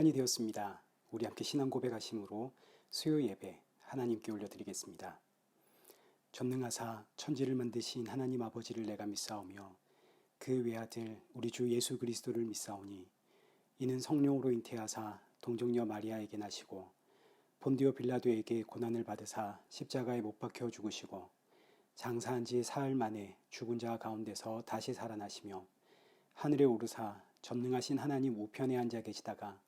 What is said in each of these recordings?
시간이 되었습니다. 우리 함께 신앙 고백하심으로 수요 예배 하나님께 올려드리겠습니다. 전능하사 천지를 만드신 하나님 아버지를 내가 믿사오며 그 외아들 우리 주 예수 그리스도를 믿사오니 이는 성령으로 잉태하사 동정녀 마리아에게 나시고 본디오 빌라도에게 고난을 받으사 십자가에 못 박혀 죽으시고 장사한 지 사흘 만에 죽은 자 가운데서 다시 살아나시며 하늘에 오르사 전능하신 하나님 우편에 앉아 계시다가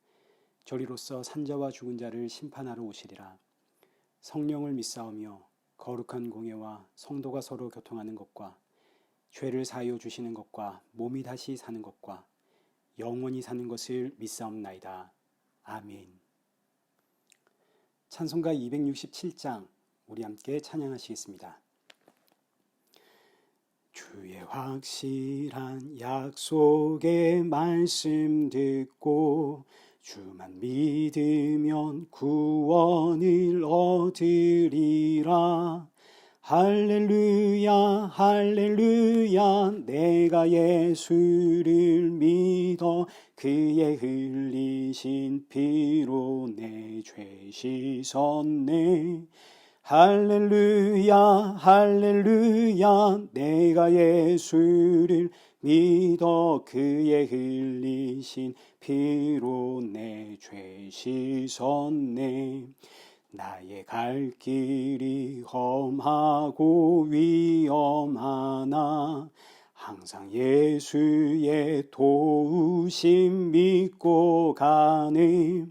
저리로서 산자와 죽은 자를 심판하러 오시리라. 성령을 믿사오며 거룩한 공예와 성도가 서로 교통하는 것과 죄를 사하여 주시는 것과 몸이 다시 사는 것과 영원히 사는 것을 믿사옵나이다. 아멘. 찬송가 267장 우리 함께 찬양하시겠습니다. 주의 확실한 약속의 말씀 듣고 주만 믿으면 구원을 얻으리라. 할렐루야 할렐루야 내가 예수를 믿어 그의 흘리신 피로 내 죄 씻었네. 할렐루야 할렐루야 내가 예수를 믿어 그의 흘리신 피로 내 죄 씻었네. 나의 갈 길이 험하고 위험하나 항상 예수의 도우심 믿고 가네.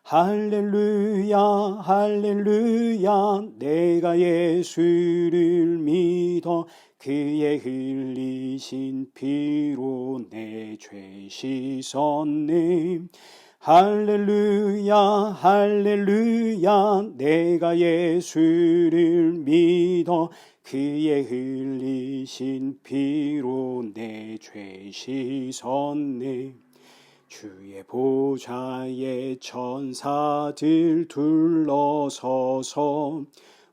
할렐루야 할렐루야 내가 예수를 믿어 그의 흘리신 피로 내 죄 씻었네. 할렐루야 할렐루야 내가 예수를 믿어 그의 흘리신 피로 내 죄 씻었네. 주의 보좌에 천사들 둘러서서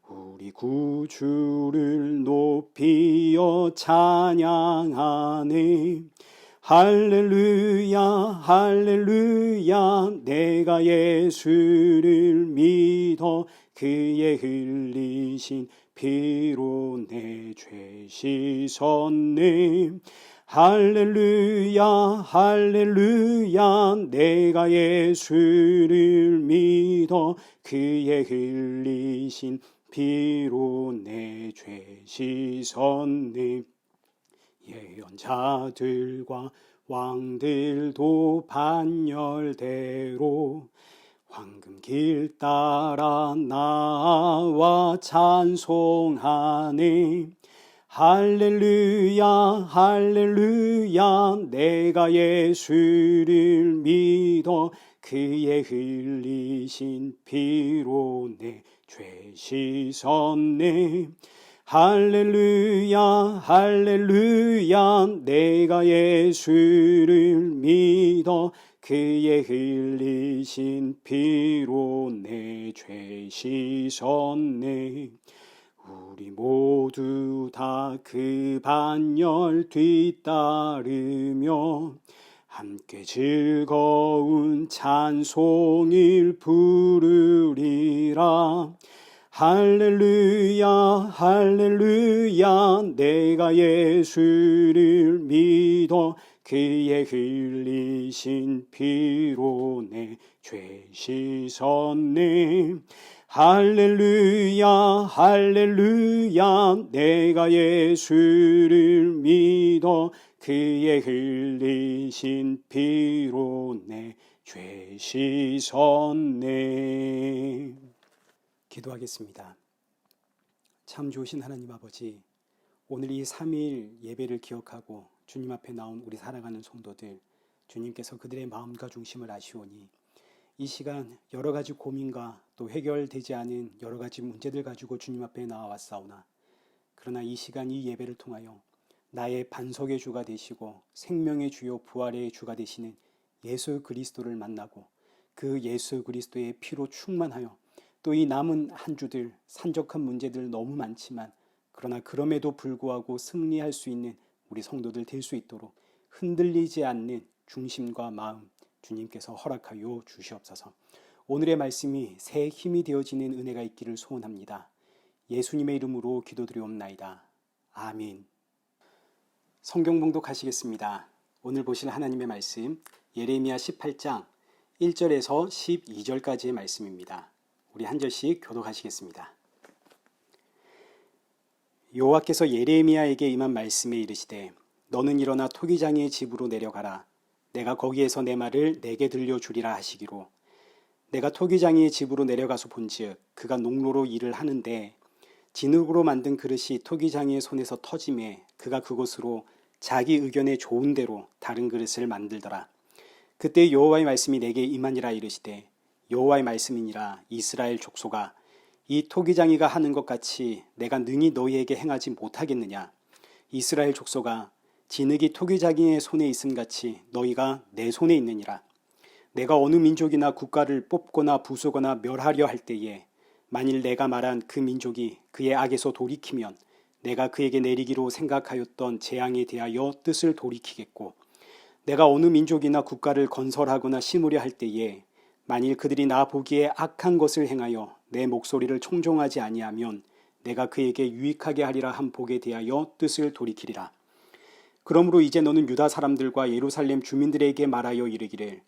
우리 구주를 높이어 찬양하네. 할렐루야 할렐루야 내가 예수를 믿어 그의 흘리신 피로 내 죄 씻었네. 할렐루야 할렐루야 내가 예수를 믿어 그의 흘리신 피로 내 죄 씻었네. 예언자들과 왕들도 반열대로 황금길 따라 나와 찬송하네. 할렐루야 할렐루야 내가 예수를 믿어 그의 흘리신 피로 내 죄 씻었네. 할렐루야 할렐루야 내가 예수를 믿어 그의 흘리신 피로 내 죄 씻었네. 우리 모두 다 그 반열 뒤따르며 함께 즐거운 찬송을 부르리라. 할렐루야 할렐루야 내가 예수를 믿어 그의 흘리신 피로 내 죄 씻었네. 할렐루야 할렐루야 내가 예수를 믿어 그의 흘리신 피로 내 죄 씻었네. 기도하겠습니다. 참 좋으신 하나님 아버지, 오늘 이 3일 예배를 기억하고 주님 앞에 나온 우리 사랑하는 성도들, 주님께서 그들의 마음과 중심을 아시오니 이 시간 여러 가지 고민과 또 해결되지 않은 여러 가지 문제들 가지고 주님 앞에 나와왔사오나 그러나 이 시간 이 예배를 통하여 나의 반석의 주가 되시고 생명의 주요 부활의 주가 되시는 예수 그리스도를 만나고 그 예수 그리스도의 피로 충만하여 또 이 남은 한 주들 산적한 문제들 너무 많지만 그러나 그럼에도 불구하고 승리할 수 있는 우리 성도들 될 수 있도록 흔들리지 않는 중심과 마음 주님께서 허락하여 주시옵소서. 오늘의 말씀이 새 힘이 되어지는 은혜가 있기를 소원합니다. 예수님의 이름으로 기도드리옵나이다. 아멘. 성경 봉독하시겠습니다. 오늘 보실 하나님의 말씀 예레미야 18장 1절에서 12절까지의 말씀입니다. 우리 한 절씩 교독하시겠습니다. 여호와께서 예레미야에게 임한 말씀에 이르시되 너는 일어나 토기장이의 집으로 내려가라. 내가 거기에서 내 말을 내게 들려주리라 하시기로 내가 토기장이의 집으로 내려가서 본즉 그가 농로로 일을 하는데 진흙으로 만든 그릇이 토기장이의 손에서 터짐에 그가 그곳으로 자기 의견에 좋은 대로 다른 그릇을 만들더라. 그때 여호와의 말씀이 내게 임하니라 이르시되 여호와의 말씀이니라. 이스라엘 족속아, 이 토기장이가 하는 것 같이 내가 능히 너희에게 행하지 못하겠느냐. 이스라엘 족속아, 진흙이 토기장이의 손에 있음 같이 너희가 내 손에 있느니라. 내가 어느 민족이나 국가를 뽑거나 부수거나 멸하려 할 때에 만일 내가 말한 그 민족이 그의 악에서 돌이키면 내가 그에게 내리기로 생각하였던 재앙에 대하여 뜻을 돌이키겠고 내가 어느 민족이나 국가를 건설하거나 심으려 할 때에 만일 그들이 나 보기에 악한 것을 행하여 내 목소리를 청종하지 아니하면 내가 그에게 유익하게 하리라 한 복에 대하여 뜻을 돌이키리라. 그러므로 이제 너는 유다 사람들과 예루살렘 주민들에게 말하여 이르기를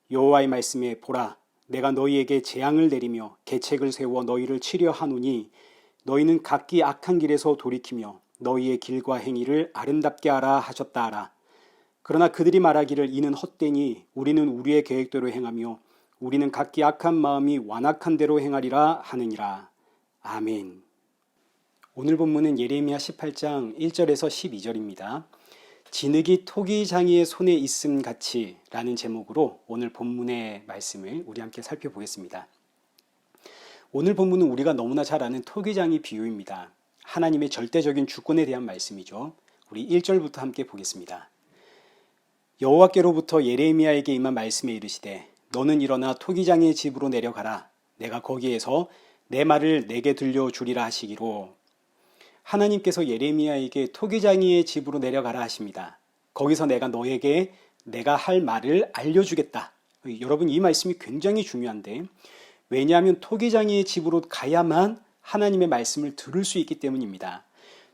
여호와의 말씀에 보라, 내가 너희에게 재앙을 내리며 계책을 세워 너희를 치려 하노니 너희는 각기 악한 길에서 돌이키며 너희의 길과 행위를 아름답게 하라 하셨다 하라. 그러나 그들이 말하기를 이는 헛되니 우리는 우리의 계획대로 행하며 우리는 각기 악한 마음이 완악한 대로 행하리라 하느니라. 아멘. 오늘 본문은 예레미야 18장 1절에서 12절입니다. 진흙이 토기장이의 손에 있음 같이 라는 제목으로 오늘 본문의 말씀을 우리 함께 살펴보겠습니다. 오늘 본문은 우리가 너무나 잘 아는 토기장이 비유입니다. 하나님의 절대적인 주권에 대한 말씀이죠. 우리 1절부터 함께 보겠습니다. 여호와께로부터 예레미야에게 임한 말씀에 이르시되 너는 일어나 토기장이의 집으로 내려가라. 내가 거기에서 내 말을 내게 들려주리라 하시기로 하나님께서 예레미야에게 토기장이의 집으로 내려가라 하십니다. 거기서 내가 너에게 내가 할 말을 알려주겠다. 여러분 이 말씀이 굉장히 중요한데 왜냐하면 토기장이의 집으로 가야만 하나님의 말씀을 들을 수 있기 때문입니다.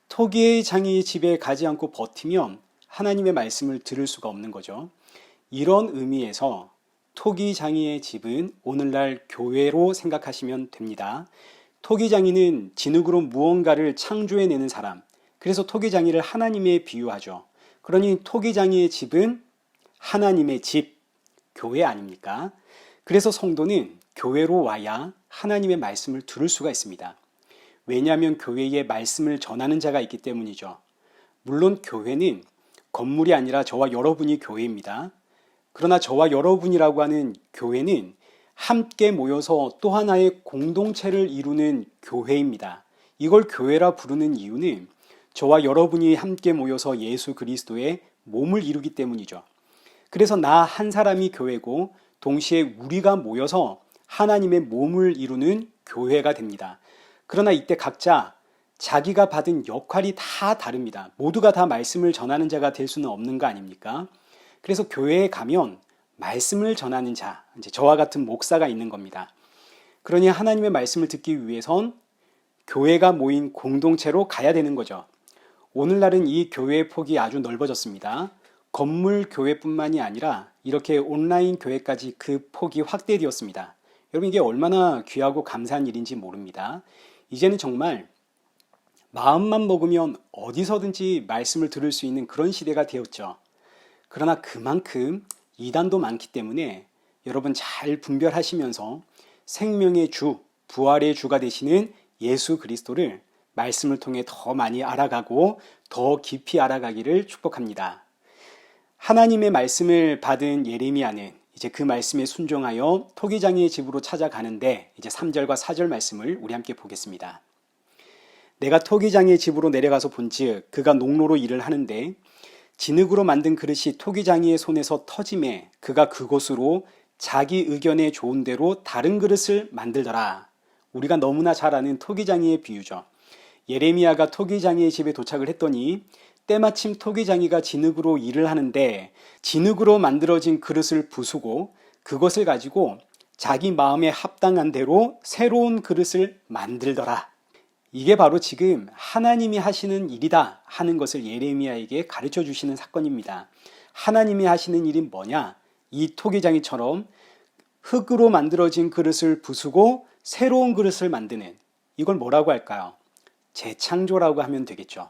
토기장이의 집에 가지 않고 버티면 하나님의 말씀을 들을 수가 없는 거죠. 이런 의미에서 토기장이의 집은 오늘날 교회로 생각하시면 됩니다. 토기장이는 진흙으로 무언가를 창조해내는 사람, 그래서 토기장이를 하나님에 비유하죠. 그러니 토기장이의 집은 하나님의 집, 교회 아닙니까? 그래서 성도는 교회로 와야 하나님의 말씀을 들을 수가 있습니다. 왜냐하면 교회에 말씀을 전하는 자가 있기 때문이죠. 물론 교회는 건물이 아니라 저와 여러분이 교회입니다. 그러나 저와 여러분이라고 하는 교회는 함께 모여서 또 하나의 공동체를 이루는 교회입니다. 이걸 교회라 부르는 이유는 저와 여러분이 함께 모여서 예수 그리스도의 몸을 이루기 때문이죠. 그래서 나 한 사람이 교회고 동시에 우리가 모여서 하나님의 몸을 이루는 교회가 됩니다. 그러나 이때 각자 자기가 받은 역할이 다 다릅니다. 모두가 다 말씀을 전하는 자가 될 수는 없는 거 아닙니까? 그래서 교회에 가면 말씀을 전하는 자, 이제 저와 같은 목사가 있는 겁니다. 그러니 하나님의 말씀을 듣기 위해선 교회가 모인 공동체로 가야 되는 거죠. 오늘날은 이 교회의 폭이 아주 넓어졌습니다. 건물 교회뿐만이 아니라 이렇게 온라인 교회까지 그 폭이 확대되었습니다. 여러분 이게 얼마나 귀하고 감사한 일인지 모릅니다. 이제는 정말 마음만 먹으면 어디서든지 말씀을 들을 수 있는 그런 시대가 되었죠. 그러나 그만큼 이단도 많기 때문에 여러분 잘 분별하시면서 생명의 주, 부활의 주가 되시는 예수 그리스도를 말씀을 통해 더 많이 알아가고 더 깊이 알아가기를 축복합니다. 하나님의 말씀을 받은 예레미야는 이제 그 말씀에 순종하여 토기장이의 집으로 찾아가는데 이제 3절과 4절 말씀을 우리 함께 보겠습니다. 내가 토기장이의 집으로 내려가서 본즉 그가 농로로 일을 하는데 진흙으로 만든 그릇이 토기장이의 손에서 터짐에 그가 그곳으로 자기 의견에 좋은 대로 다른 그릇을 만들더라. 우리가 너무나 잘 아는 토기장이의 비유죠. 예레미야가 토기장이의 집에 도착을 했더니 때마침 토기장이가 진흙으로 일을 하는데 진흙으로 만들어진 그릇을 부수고 그것을 가지고 자기 마음에 합당한 대로 새로운 그릇을 만들더라. 이게 바로 지금 하나님이 하시는 일이다 하는 것을 예레미야에게 가르쳐 주시는 사건입니다. 하나님이 하시는 일이 뭐냐? 이 토기장이처럼 흙으로 만들어진 그릇을 부수고 새로운 그릇을 만드는, 이걸 뭐라고 할까요? 재창조라고 하면 되겠죠.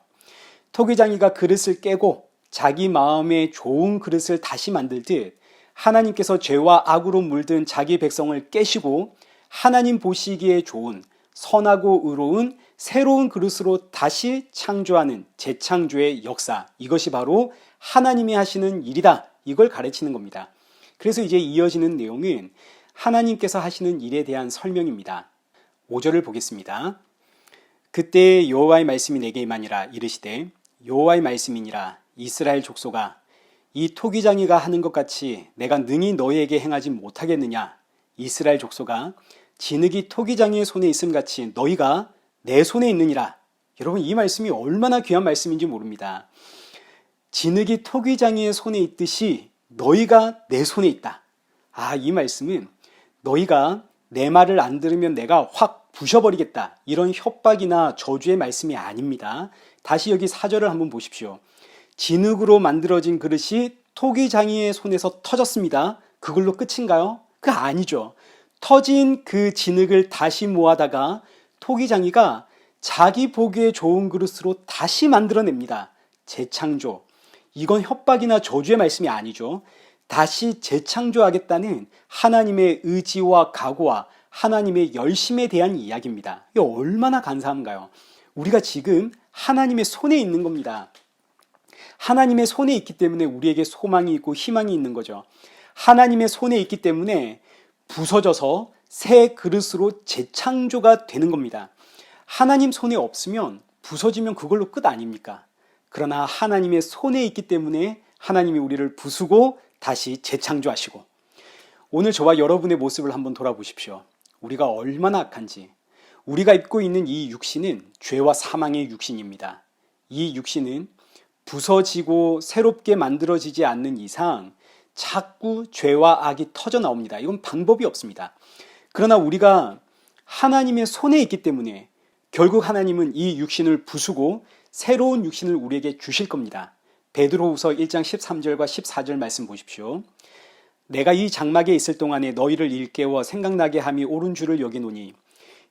토기장이가 그릇을 깨고 자기 마음에 좋은 그릇을 다시 만들듯 하나님께서 죄와 악으로 물든 자기 백성을 깨시고 하나님 보시기에 좋은 선하고 의로운 새로운 그릇으로 다시 창조하는 재창조의 역사, 이것이 바로 하나님이 하시는 일이다, 이걸 가르치는 겁니다. 그래서 이제 이어지는 내용은 하나님께서 하시는 일에 대한 설명입니다. 5절을 보겠습니다. 그때 여호와의 말씀이 내게 임하니라. 이르시되 여호와의 말씀이니라. 이스라엘 족속아, 이 토기장이가 하는 것 같이 내가 능히 너희에게 행하지 못하겠느냐? 이스라엘 족속아, 진흙이 토기장이의 손에 있음 같이 너희가 내 손에 있느니라. 여러분, 이 말씀이 얼마나 귀한 말씀인지 모릅니다. 진흙이 토기장이의 손에 있듯이 너희가 내 손에 있다. 이 말씀은 너희가 내 말을 안 들으면 내가 확 부셔버리겠다, 이런 협박이나 저주의 말씀이 아닙니다. 다시 여기 4절을 한번 보십시오. 진흙으로 만들어진 그릇이 토기장이의 손에서 터졌습니다. 그걸로 끝인가요? 그거 아니죠. 터진 그 진흙을 다시 모아다가 토기장이가 자기 보기에 좋은 그릇으로 다시 만들어냅니다. 재창조. 이건 협박이나 저주의 말씀이 아니죠. 다시 재창조하겠다는 하나님의 의지와 각오와 하나님의 열심에 대한 이야기입니다. 이게 얼마나 감사한가요? 우리가 지금 하나님의 손에 있는 겁니다. 하나님의 손에 있기 때문에 우리에게 소망이 있고 희망이 있는 거죠. 하나님의 손에 있기 때문에 부서져서 새 그릇으로 재창조가 되는 겁니다. 하나님 손에 없으면 부서지면 그걸로 끝 아닙니까? 그러나 하나님의 손에 있기 때문에 하나님이 우리를 부수고 다시 재창조하시고, 오늘 저와 여러분의 모습을 한번 돌아보십시오. 우리가 얼마나 악한지. 우리가 입고 있는 이 육신은 죄와 사망의 육신입니다. 이 육신은 부서지고 새롭게 만들어지지 않는 이상 자꾸 죄와 악이 터져 나옵니다. 이건 방법이 없습니다. 그러나 우리가 하나님의 손에 있기 때문에 결국 하나님은 이 육신을 부수고 새로운 육신을 우리에게 주실 겁니다. 베드로후서 1장 13절과 14절 말씀 보십시오. 내가 이 장막에 있을 동안에 너희를 일깨워 생각나게 함이 옳은 줄을 여기노니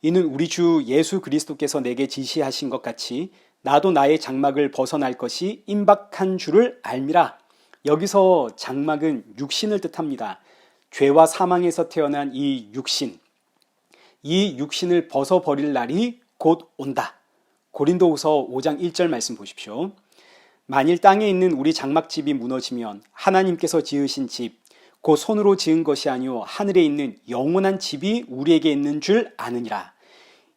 이는 우리 주 예수 그리스도께서 내게 지시하신 것 같이 나도 나의 장막을 벗어날 것이 임박한 줄을 알미라. 여기서 장막은 육신을 뜻합니다. 죄와 사망에서 태어난 이 육신을 벗어버릴 날이 곧 온다. 고린도후서 5장 1절 말씀 보십시오. 만일 땅에 있는 우리 장막집이 무너지면 하나님께서 지으신 집, 곧 손으로 지은 것이 아니오 하늘에 있는 영원한 집이 우리에게 있는 줄 아느니라.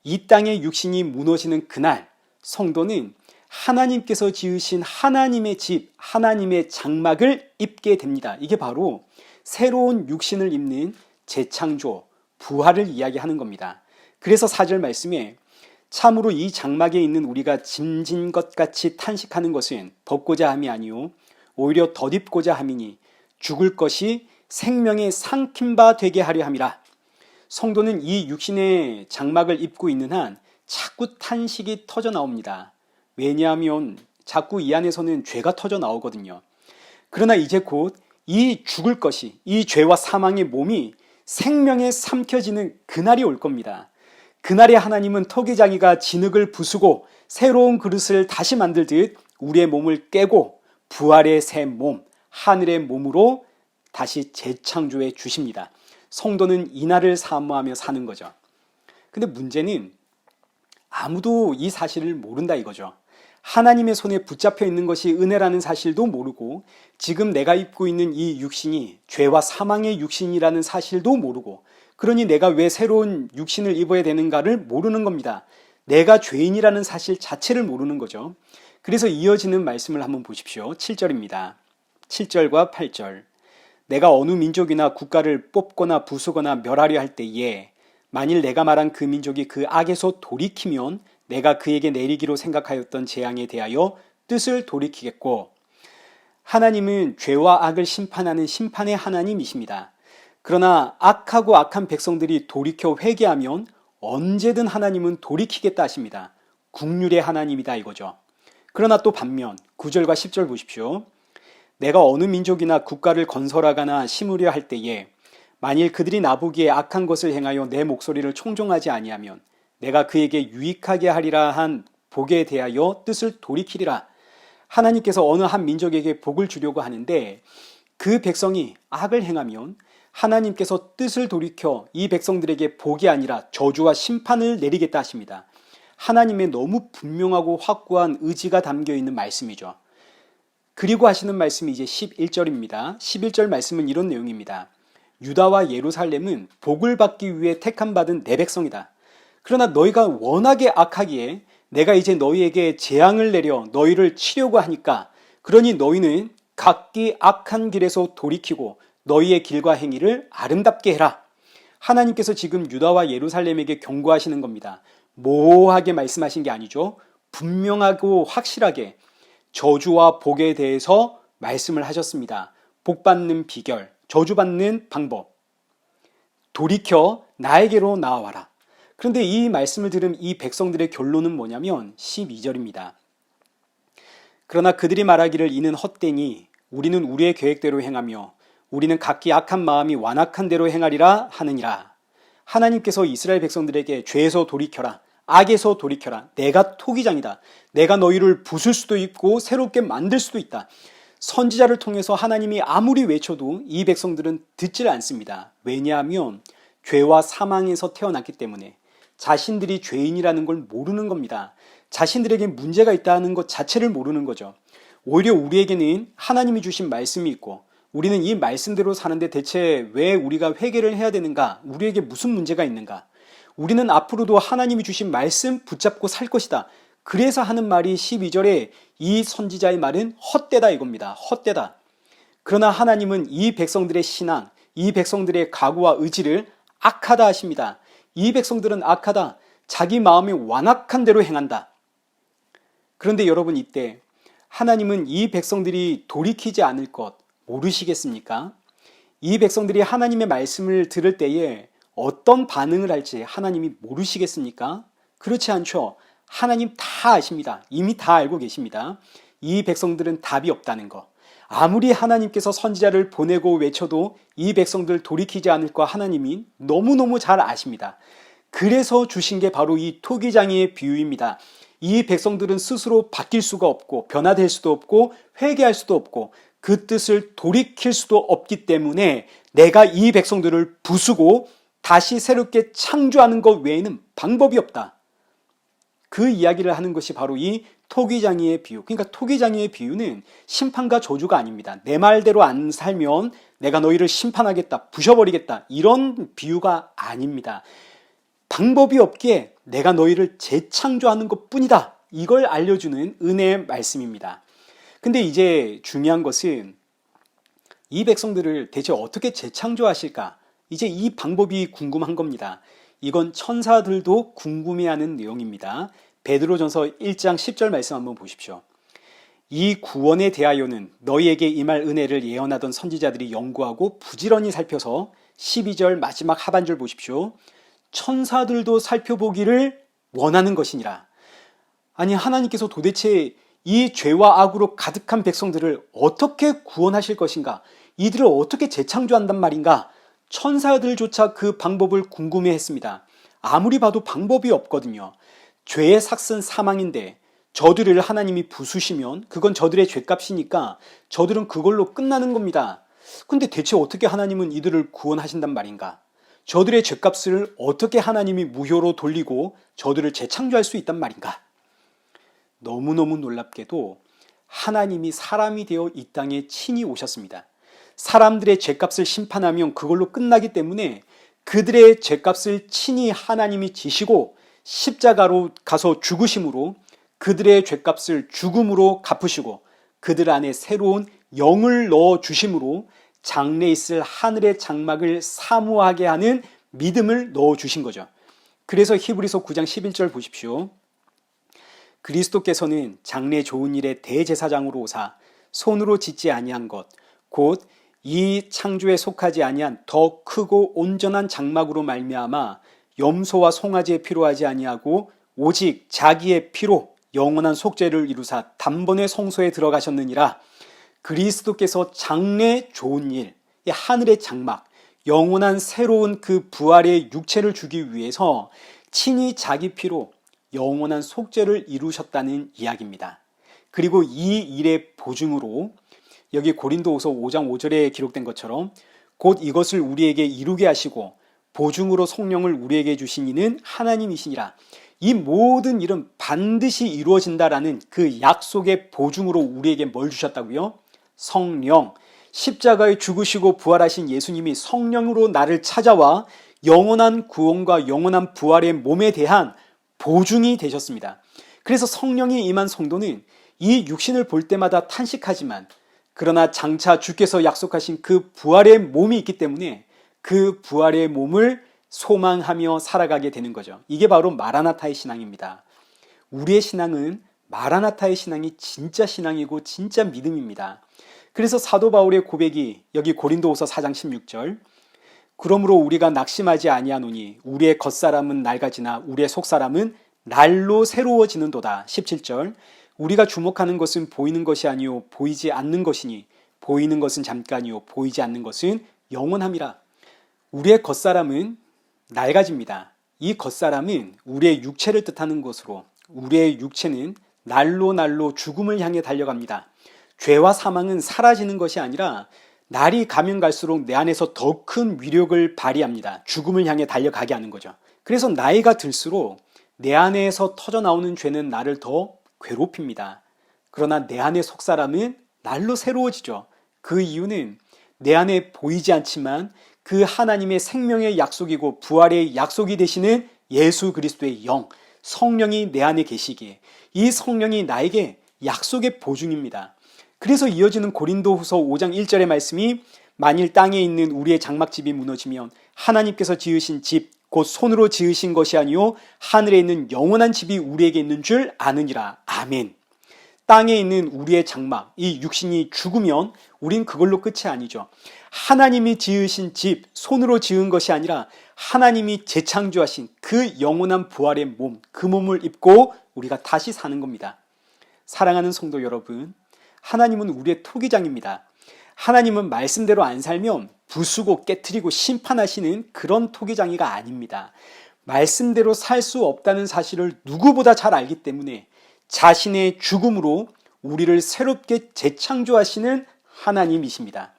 이 땅의 육신이 무너지는 그날 성도는 하나님께서 지으신 하나님의 집, 하나님의 장막을 입게 됩니다. 이게 바로 새로운 육신을 입는 재창조, 부활을 이야기하는 겁니다. 그래서 4절 말씀에 참으로 이 장막에 있는 우리가 짐진 것 같이 탄식하는 것은 벗고자 함이 아니오 오히려 덧입고자 함이니 죽을 것이 생명의 삼킨 바 되게 하려 함이라. 성도는 이 육신의 장막을 입고 있는 한 자꾸 탄식이 터져 나옵니다. 왜냐하면 자꾸 이 안에서는 죄가 터져 나오거든요. 그러나 이제 곧 이 죽을 것이, 이 죄와 사망의 몸이 생명에 삼켜지는 그날이 올 겁니다. 그날에 하나님은 토기장이가 진흙을 부수고 새로운 그릇을 다시 만들듯 우리의 몸을 깨고 부활의 새 몸, 하늘의 몸으로 다시 재창조해 주십니다. 성도는 이날을 사모하며 사는 거죠. 근데 문제는 아무도 이 사실을 모른다 이거죠. 하나님의 손에 붙잡혀 있는 것이 은혜라는 사실도 모르고 지금 내가 입고 있는 이 육신이 죄와 사망의 육신이라는 사실도 모르고, 그러니 내가 왜 새로운 육신을 입어야 되는가를 모르는 겁니다. 내가 죄인이라는 사실 자체를 모르는 거죠. 그래서 이어지는 말씀을 한번 보십시오. 7절입니다. 7절과 8절. 내가 어느 민족이나 국가를 뽑거나 부수거나 멸하려 할 때에 만일 내가 말한 그 민족이 그 악에서 돌이키면 내가 그에게 내리기로 생각하였던 재앙에 대하여 뜻을 돌이키겠고, 하나님은 죄와 악을 심판하는 심판의 하나님이십니다. 그러나 악하고 악한 백성들이 돌이켜 회개하면 언제든 하나님은 돌이키겠다 하십니다. 국률의 하나님이다 이거죠. 그러나 또 반면 9절과 10절 보십시오. 내가 어느 민족이나 국가를 건설하거나 심으려 할 때에 만일 그들이 나보기에 악한 것을 행하여 내 목소리를 청종하지 아니하면 내가 그에게 유익하게 하리라 한 복에 대하여 뜻을 돌이키리라. 하나님께서 어느 한 민족에게 복을 주려고 하는데 그 백성이 악을 행하면 하나님께서 뜻을 돌이켜 이 백성들에게 복이 아니라 저주와 심판을 내리겠다 하십니다. 하나님의 너무 분명하고 확고한 의지가 담겨 있는 말씀이죠. 그리고 하시는 말씀이 이제 11절입니다. 11절 말씀은 이런 내용입니다. 유다와 예루살렘은 복을 받기 위해 택함받은 내 백성이다. 그러나 너희가 워낙에 악하기에 내가 이제 너희에게 재앙을 내려 너희를 치려고 하니까 그러니 너희는 각기 악한 길에서 돌이키고 너희의 길과 행위를 아름답게 해라. 하나님께서 지금 유다와 예루살렘에게 경고하시는 겁니다. 모호하게 말씀하신 게 아니죠. 분명하고 확실하게 저주와 복에 대해서 말씀을 하셨습니다. 복 받는 비결, 저주 받는 방법. 돌이켜 나에게로 나아와라. 그런데 이 말씀을 들은 이 백성들의 결론은 뭐냐면 12절입니다. 그러나 그들이 말하기를 이는 헛되니 우리는 우리의 계획대로 행하며 우리는 각기 악한 마음이 완악한 대로 행하리라 하느니라. 하나님께서 이스라엘 백성들에게 죄에서 돌이켜라. 악에서 돌이켜라. 내가 토기장이다. 내가 너희를 부술 수도 있고 새롭게 만들 수도 있다. 선지자를 통해서 하나님이 아무리 외쳐도 이 백성들은 듣질 않습니다. 왜냐하면 죄와 사망에서 태어났기 때문에 자신들이 죄인이라는 걸 모르는 겁니다. 자신들에게 문제가 있다는 것 자체를 모르는 거죠. 오히려 우리에게는 하나님이 주신 말씀이 있고 우리는 이 말씀대로 사는데 대체 왜 우리가 회개를 해야 되는가? 우리에게 무슨 문제가 있는가? 우리는 앞으로도 하나님이 주신 말씀 붙잡고 살 것이다. 그래서 하는 말이 12절에 이 선지자의 말은 헛되다 이겁니다. 헛되다. 그러나 하나님은 이 백성들의 신앙, 이 백성들의 각오와 의지를 악하다 하십니다. 이 백성들은 악하다. 자기 마음이 완악한 대로 행한다. 그런데 여러분 이때 하나님은 이 백성들이 돌이키지 않을 것 모르시겠습니까? 이 백성들이 하나님의 말씀을 들을 때에 어떤 반응을 할지 하나님이 모르시겠습니까? 그렇지 않죠. 하나님 다 아십니다. 이미 다 알고 계십니다. 이 백성들은 답이 없다는 거. 아무리 하나님께서 선지자를 보내고 외쳐도 이 백성들 돌이키지 않을 거 하나님이 너무너무 잘 아십니다. 그래서 주신 게 바로 이 토기장이의 비유입니다. 이 백성들은 스스로 바뀔 수가 없고 변화될 수도 없고 회개할 수도 없고 그 뜻을 돌이킬 수도 없기 때문에 내가 이 백성들을 부수고 다시 새롭게 창조하는 것 외에는 방법이 없다. 그 이야기를 하는 것이 바로 이 토기장이의 비유. 그러니까 토기장이의 비유는 심판과 저주가 아닙니다. 내 말대로 안 살면 내가 너희를 심판하겠다, 부셔버리겠다 이런 비유가 아닙니다. 방법이 없기에 내가 너희를 재창조하는 것뿐이다. 이걸 알려주는 은혜의 말씀입니다. 근데 이제 중요한 것은 이 백성들을 대체 어떻게 재창조하실까? 이제 이 방법이 궁금한 겁니다. 이건 천사들도 궁금해하는 내용입니다. 베드로전서 1장 10절 말씀 한번 보십시오. 이 구원에 대하여는 너희에게 임할 은혜를 예언하던 선지자들이 연구하고 부지런히 살펴서 12절 마지막 하반절 보십시오. 천사들도 살펴보기를 원하는 것이니라. 아니 하나님께서 도대체 이 죄와 악으로 가득한 백성들을 어떻게 구원하실 것인가? 이들을 어떻게 재창조한단 말인가? 천사들조차 그 방법을 궁금해했습니다. 아무리 봐도 방법이 없거든요. 죄의 삭은 사망인데 저들을 하나님이 부수시면 그건 저들의 죄값이니까 저들은 그걸로 끝나는 겁니다. 근데 대체 어떻게 하나님은 이들을 구원하신단 말인가? 저들의 죄값을 어떻게 하나님이 무효로 돌리고 저들을 재창조할 수 있단 말인가? 너무너무 놀랍게도 하나님이 사람이 되어 이 땅에 친히 오셨습니다. 사람들의 죄값을 심판하면 그걸로 끝나기 때문에 그들의 죄값을 친히 하나님이 지시고 십자가로 가서 죽으심으로 그들의 죄값을 죽음으로 갚으시고 그들 안에 새로운 영을 넣어 주심으로 장래에 있을 하늘의 장막을 사모하게 하는 믿음을 넣어 주신 거죠. 그래서 히브리서 9장 11절 보십시오. 그리스도께서는 장래 좋은 일의 대제사장으로 오사 손으로 짓지 아니한 것 곧 이 창조에 속하지 아니한 더 크고 온전한 장막으로 말미암아 염소와 송아지에 필요하지 아니하고 오직 자기의 피로 영원한 속죄를 이루사 단번에 성소에 들어가셨느니라. 그리스도께서 장래 좋은 일, 이 하늘의 장막, 영원한 새로운 그 부활의 육체를 주기 위해서 친히 자기 피로 영원한 속죄를 이루셨다는 이야기입니다. 그리고 이 일의 보증으로 여기 고린도후서 5장 5절에 기록된 것처럼 곧 이것을 우리에게 이루게 하시고 보증으로 성령을 우리에게 주신 이는 하나님이시니라. 이 모든 일은 반드시 이루어진다라는 그 약속의 보증으로 우리에게 뭘 주셨다고요? 성령. 십자가에 죽으시고 부활하신 예수님이 성령으로 나를 찾아와 영원한 구원과 영원한 부활의 몸에 대한 보증이 되셨습니다. 그래서 성령이 임한 성도는 이 육신을 볼 때마다 탄식하지만 그러나 장차 주께서 약속하신 그 부활의 몸이 있기 때문에 그 부활의 몸을 소망하며 살아가게 되는 거죠. 이게 바로 마라나타의 신앙입니다. 우리의 신앙은 마라나타의 신앙이 진짜 신앙이고 진짜 믿음입니다. 그래서 사도 바울의 고백이 여기 고린도후서 4장 16절 그러므로 우리가 낙심하지 아니하노니 우리의 겉사람은 낡아지나 우리의 속사람은 날로 새로워지는도다. 17절 우리가 주목하는 것은 보이는 것이 아니요 보이지 않는 것이니 보이는 것은 잠깐이요 보이지 않는 것은 영원함이라. 우리의 겉사람은 낡아집니다. 이 겉사람은 우리의 육체를 뜻하는 것으로 우리의 육체는 날로 죽음을 향해 달려갑니다. 죄와 사망은 사라지는 것이 아니라 날이 가면 갈수록 내 안에서 더 큰 위력을 발휘합니다. 죽음을 향해 달려가게 하는 거죠. 그래서 나이가 들수록 내 안에서 터져 나오는 죄는 나를 더 괴롭힙니다. 그러나 내 안의 속사람은 날로 새로워지죠. 그 이유는 내 안에 보이지 않지만 그 하나님의 생명의 약속이고 부활의 약속이 되시는 예수 그리스도의 영, 성령이 내 안에 계시기에 이 성령이 나에게 약속의 보증입니다. 그래서 이어지는 고린도후서 5장 1절의 말씀이 만일 땅에 있는 우리의 장막집이 무너지면 하나님께서 지으신 집 곧 손으로 지으신 것이 아니요 하늘에 있는 영원한 집이 우리에게 있는 줄 아느니라. 아멘. 땅에 있는 우리의 장막, 이 육신이 죽으면 우린 그걸로 끝이 아니죠. 하나님이 지으신 집, 손으로 지은 것이 아니라 하나님이 재창조하신 그 영원한 부활의 몸, 그 몸을 입고 우리가 다시 사는 겁니다. 사랑하는 성도 여러분, 하나님은 우리의 토기장입니다. 하나님은 말씀대로 안 살면 부수고 깨트리고 심판하시는 그런 토기장이가 아닙니다. 말씀대로 살 수 없다는 사실을 누구보다 잘 알기 때문에 자신의 죽음으로 우리를 새롭게 재창조하시는 하나님이십니다.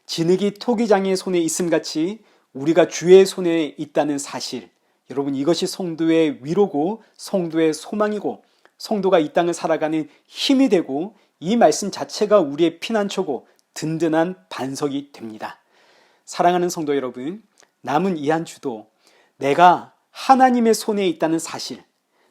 진흙이 토기장의 손에 있음같이 우리가 주의 손에 있다는 사실, 여러분 이것이 성도의 위로고 성도의 소망이고 성도가 이 땅을 살아가는 힘이 되고 이 말씀 자체가 우리의 피난처고 든든한 반석이 됩니다. 사랑하는 성도 여러분, 남은 이 한 주도 내가 하나님의 손에 있다는 사실,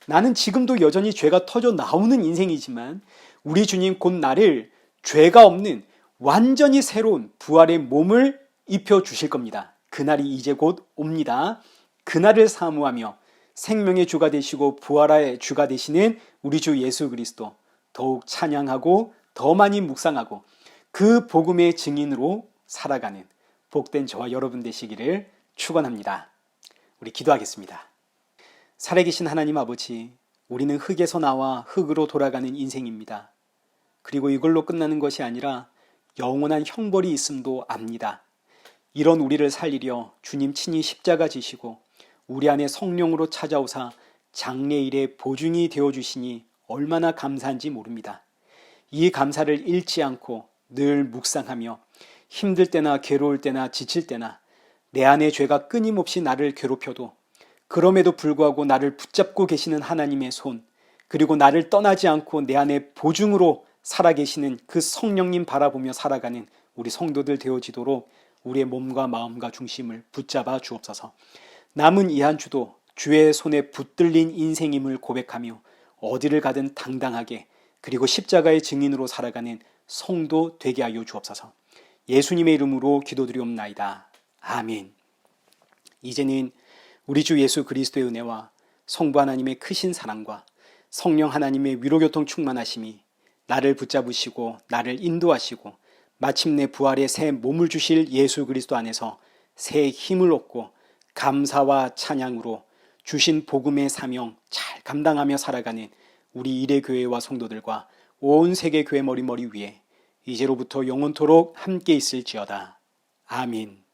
나는 지금도 여전히 죄가 터져 나오는 인생이지만 우리 주님 곧 나를 죄가 없는 완전히 새로운 부활의 몸을 입혀주실 겁니다. 그날이 이제 곧 옵니다. 그날을 사모하며 생명의 주가 되시고 부활의 주가 되시는 우리 주 예수 그리스도 더욱 찬양하고 더 많이 묵상하고 그 복음의 증인으로 살아가는 복된 저와 여러분 되시기를 축원합니다. 우리 기도하겠습니다. 살아계신 하나님 아버지, 우리는 흙에서 나와 흙으로 돌아가는 인생입니다. 그리고 이걸로 끝나는 것이 아니라 영원한 형벌이 있음도 압니다. 이런 우리를 살리려 주님 친히 십자가 지시고 우리 안에 성령으로 찾아오사 장래일의 보증이 되어주시니 얼마나 감사한지 모릅니다. 이 감사를 잃지 않고 늘 묵상하며 힘들 때나 괴로울 때나 지칠 때나 내 안의 죄가 끊임없이 나를 괴롭혀도 그럼에도 불구하고 나를 붙잡고 계시는 하나님의 손, 그리고 나를 떠나지 않고 내 안에 보증으로 살아계시는 그 성령님 바라보며 살아가는 우리 성도들 되어지도록 우리의 몸과 마음과 중심을 붙잡아 주옵소서. 남은 이 한 주도 주의 손에 붙들린 인생임을 고백하며 어디를 가든 당당하게 그리고 십자가의 증인으로 살아가는 성도 되게 하여 주옵소서. 예수님의 이름으로 기도드리옵나이다. 아멘. 이제는 우리 주 예수 그리스도의 은혜와 성부 하나님의 크신 사랑과 성령 하나님의 위로교통 충만하심이 나를 붙잡으시고 나를 인도하시고 마침내 부활의 새 몸을 주실 예수 그리스도 안에서 새 힘을 얻고 감사와 찬양으로 주신 복음의 사명 잘 감당하며 살아가는 우리 이레교회와 성도들과 온 세계 교회 머리머리 위에 이제로부터 영원토록 함께 있을지어다. 아멘.